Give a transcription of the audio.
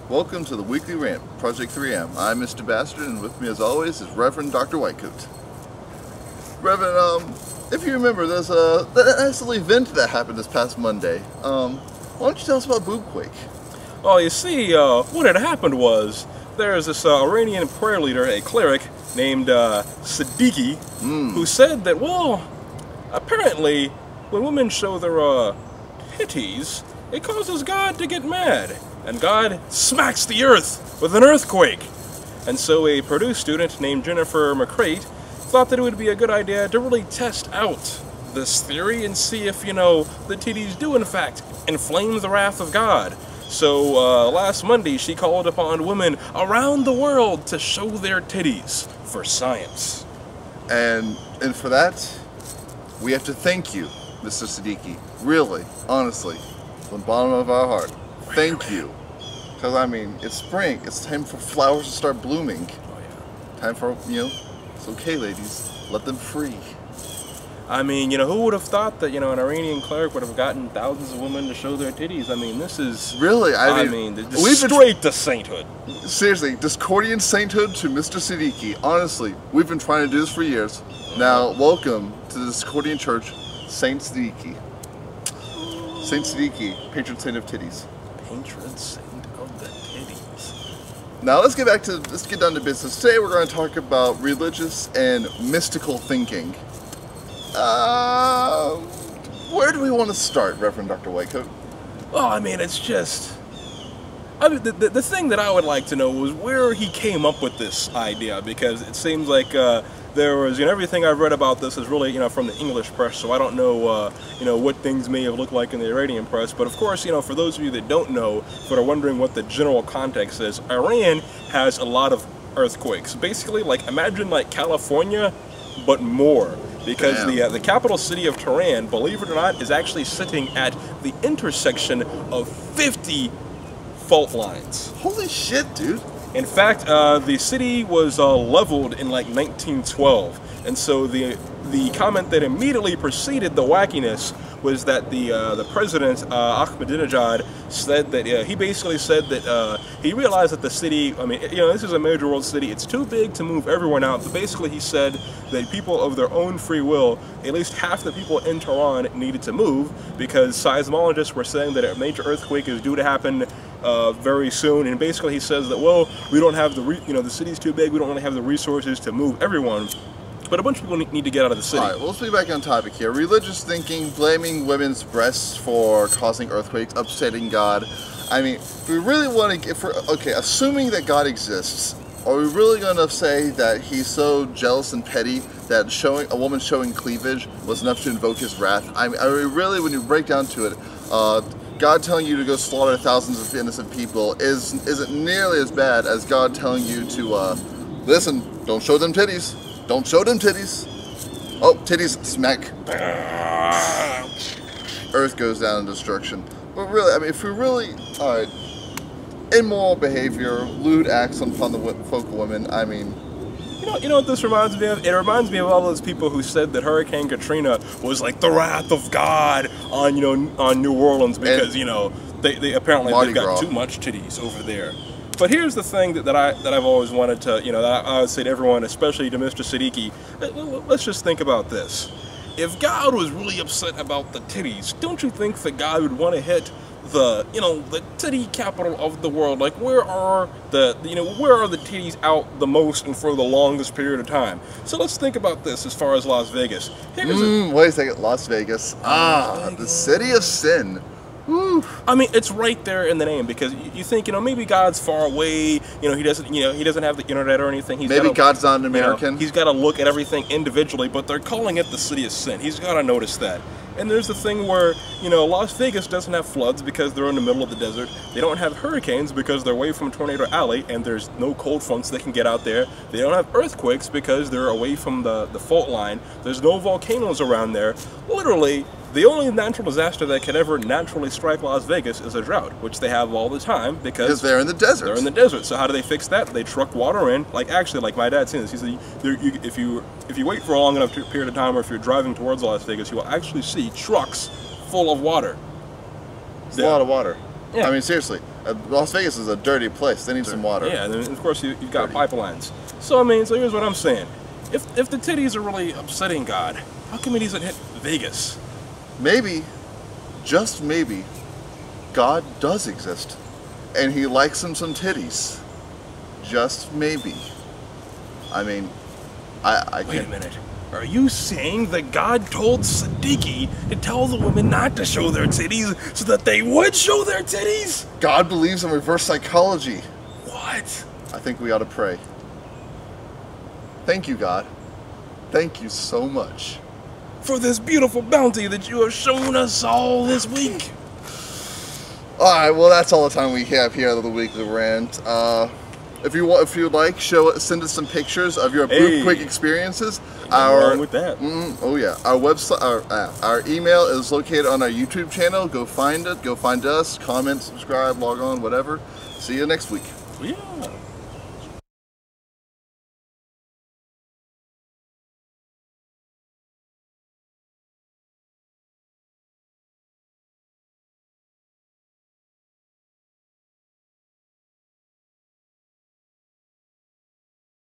Welcome to the Weekly Rant, Project 3M. I'm Mr. Bastard, and with me as always is Reverend Dr. Whitecoat. Reverend, if you remember, there's that nice little event that happened this past Monday. Why don't you tell us about Boobquake? Well, you see, what had happened was, there's this Iranian prayer leader, a cleric, named Siddiqui, who said that, well, apparently, when women show their titties, it causes God to get mad. And God smacks the earth with an earthquake. And so a Purdue student named Jennifer McCrate thought that it would be a good idea to really test out this theory and see if, the titties do in fact inflame the wrath of God. So last Monday she called upon women around the world to show their titties for science. And for that, we have to thank you, Mr. Siddiqui. Really, honestly, from the bottom of our heart. Thank you. Because, I mean, it's spring. It's time for flowers to start blooming. Oh, yeah. Time for, it's okay, ladies. Let them free. I mean, who would have thought that, an Iranian cleric would have gotten thousands of women to show their titties? I mean, this is... Really? I mean straight to sainthood. Seriously, Discordian sainthood to Mr. Siddiqui. Honestly, we've been trying to do this for years. Now, welcome to the Discordian Church, Saint Siddiqui. Saint Siddiqui, patron saint of titties. Patron saint of the titties. Now let's get down to business. Today we're going to talk about religious and mystical thinking. Where do we want to start, Reverend Dr. Whitecoat? Well, I mean, it's just... the thing that I would like to know was where he came up with this idea, because it seems like there was, everything I've read about this is really, from the English press, so I don't know, what things may have looked like in the Iranian press. But of course, for those of you that don't know, but are wondering what the general context is, Iran has a lot of earthquakes. Basically, imagine California, but more. Because the capital city of Tehran, believe it or not, is actually sitting at the intersection of 50 fault lines. Holy shit, dude. In fact, the city was leveled in 1912, and so the comment that immediately preceded the wackiness was that the president Ahmadinejad said that he basically said that he realized that the city, I mean, this is a major world city, it's too big to move everyone out, but basically he said that people of their own free will, at least half the people in Tehran needed to move, because seismologists were saying that a major earthquake is due to happen very soon. And basically he says that, well, we don't have the city's too big, we don't really have the resources to move everyone, but a bunch of people need to get out of the city. Alright, well, let's be back on topic here. Religious thinking, blaming women's breasts for causing earthquakes, upsetting God. I mean, if we really want to assuming that God exists, are we really going to say that he's so jealous and petty that a woman showing cleavage was enough to invoke his wrath? I mean, really, when you break down to it, God telling you to go slaughter thousands of innocent people isn't nearly as bad as God telling you to, listen, don't show them titties. Don't show them titties. Oh, titties, smack. Earth goes down in destruction. But really, I mean, if we really, alright, immoral behavior, lewd acts upon the folk of women, I mean... You know what this reminds me of? It reminds me of all those people who said that Hurricane Katrina was like the wrath of God on, on New Orleans because, they apparently they've got too much titties over there. But here's the thing that I've always wanted to, that I would say to everyone, especially to Mr. Siddiqui, let's just think about this. If God was really upset about the titties, don't you think that God would want to hit the titty capital of the world? Like, where are the titties out the most and for the longest period of time? So let's think about this as far as Las Vegas. Wait a second, Las Vegas. The city of sin. Woo. I mean, it's right there in the name, because you think, maybe God's far away, he doesn't have the internet or anything. Maybe God's not an American. He's got to look at everything individually, but they're calling it the city of sin. He's got to notice that. And there's the thing where, Las Vegas doesn't have floods because they're in the middle of the desert. They don't have hurricanes because they're away from Tornado Alley and there's no cold fronts that can get out there. They don't have earthquakes because they're away from the fault line. There's no volcanoes around there. Literally, the only natural disaster that could ever naturally strike Las Vegas is a drought, which they have all the time because they're in the desert. They're in the desert. So how do they fix that? They truck water in. Like my dad's seen this. He said, if you wait for a long enough period of time, or if you're driving towards Las Vegas, you will actually see trucks full of water. It's a lot of water. Yeah. I mean, seriously, Las Vegas is a dirty place. They need some water. Yeah, and then of course you've got pipelines. So I mean, so here's what I'm saying. If the titties are really upsetting God, how come he doesn't hit Vegas? Maybe, just maybe, God does exist, and he likes him some titties. Just maybe. I mean, I Wait a can't. minute. Are you saying that God told Siddiqui to tell the women not to show their titties so that they would show their titties? God believes in reverse psychology. What? I think we ought to pray. Thank you, God. Thank you so much. For this beautiful bounty that you have shown us all this week. Alright, well that's all the time we have here on the Weekly Rant. If you'd like, send us some pictures of your Boobquake experiences. Wrong with that. Oh yeah, our website, our email is located on our YouTube channel. Go find it. Go find us. Comment, subscribe, log on, whatever. See you next week. Yeah.